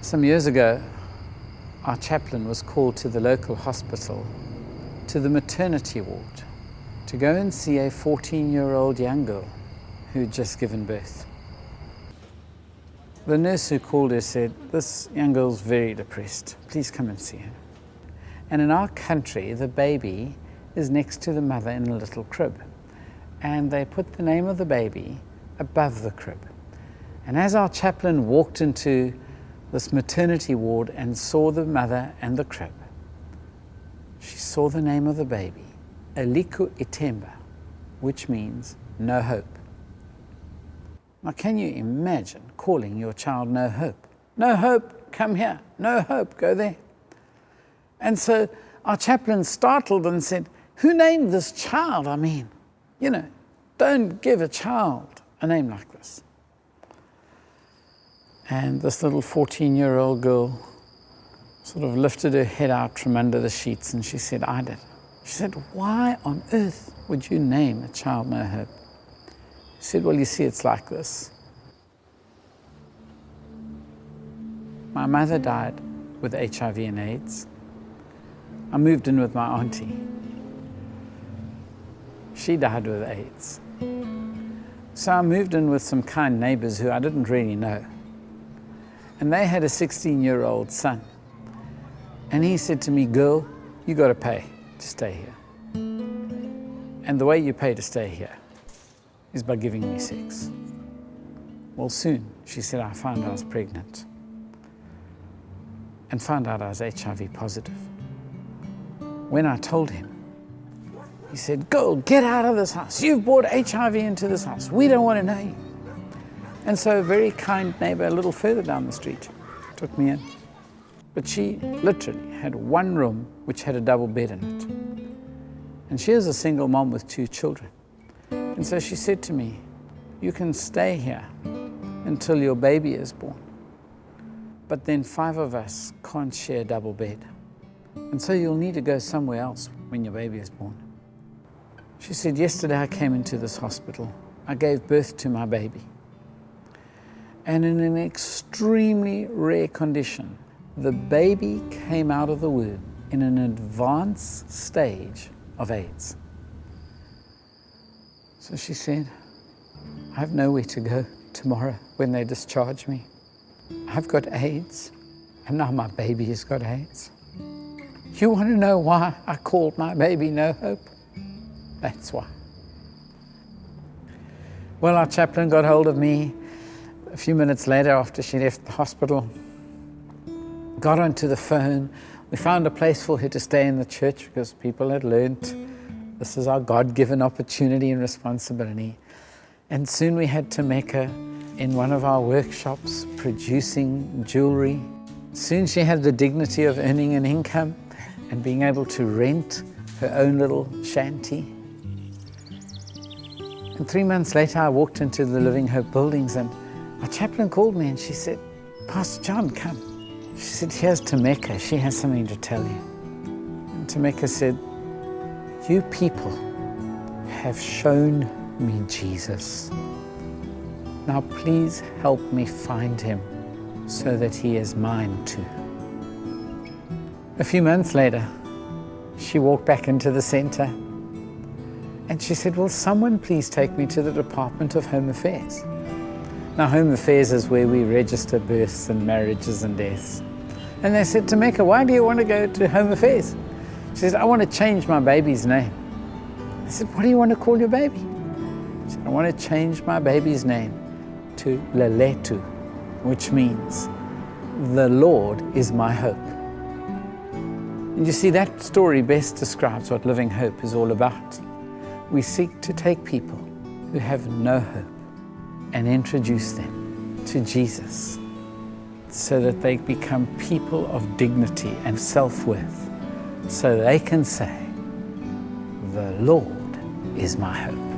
Some years ago, our chaplain was called to the local hospital, to the maternity ward, to go and see a 14-year-old young girl who'd just given birth. The nurse who called her said, "This young girl's very depressed. Please come and see her." And in our country, the baby is next to the mother in a little crib. And they put the name of the baby above the crib. And as our chaplain walked into this maternity ward and saw the mother and the crib, she saw the name of the baby, Eliku Itemba, which means no hope. Now, can you imagine calling your child no hope? No hope, come here. No hope, go there. And so our chaplain startled and said, "Who named this child? I mean, don't give a child a name like this." And this little 14-year-old girl sort of lifted her head out from under the sheets and she said, "I did." She said, "Why on earth would you name a child no hope?" She said, "Well, you see, it's like this. My mother died with HIV and AIDS. I moved in with my auntie. She died with AIDS. So I moved in with some kind neighbors who I didn't really know. And they had a 16-year-old son. And he said to me, 'Girl, you got to pay to stay here. And the way you pay to stay here is by giving me sex.' Well, soon, she said, I found I was pregnant and found out I was HIV positive. When I told him, he said, 'Girl, get out of this house. You've brought HIV into this house. We don't want to know you.' And so a very kind neighbor a little further down the street took me in. But she literally had one room which had a double bed in it. And she is a single mom with 2 children. And so she said to me, 'You can stay here until your baby is born. But then 5 of us can't share a double bed. And so you'll need to go somewhere else when your baby is born.' She said, 'Yesterday I came into this hospital. I gave birth to my baby. And in an extremely rare condition, the baby came out of the womb in an advanced stage of AIDS.' So she said, 'I have nowhere to go tomorrow when they discharge me. I've got AIDS, and now my baby has got AIDS. You want to know why I called my baby No Hope? That's why.' Well, our chaplain got hold of me a few minutes later after she left the hospital, got onto the phone. We found a place for her to stay in the church because people had learned this is our God-given opportunity and responsibility. And soon we had Tameka in one of our workshops producing jewelry. Soon she had the dignity of earning an income and being able to rent her own little shanty. And 3 months later, I walked into the Living Hope buildings and our chaplain called me and she said, "Pastor John, come." She said, "Here's Tameka. She has something to tell you." And Tameka said, "You people have shown me Jesus. Now please help me find him so that he is mine too." A few months later, she walked back into the center and she said, "Will someone please take me to the Department of Home Affairs?" Now, Home Affairs is where we register births and marriages and deaths. And they said, "Tameka, why do you want to go to Home Affairs?" She said, "I want to change my baby's name." I said, "What do you want to call your baby?" She said, "I want to change my baby's name to Leletu, which means the Lord is my hope." And you see, that story best describes what Living Hope is all about. We seek to take people who have no hope and introduce them to Jesus so that they become people of dignity and self-worth, so they can say, "The Lord is my hope."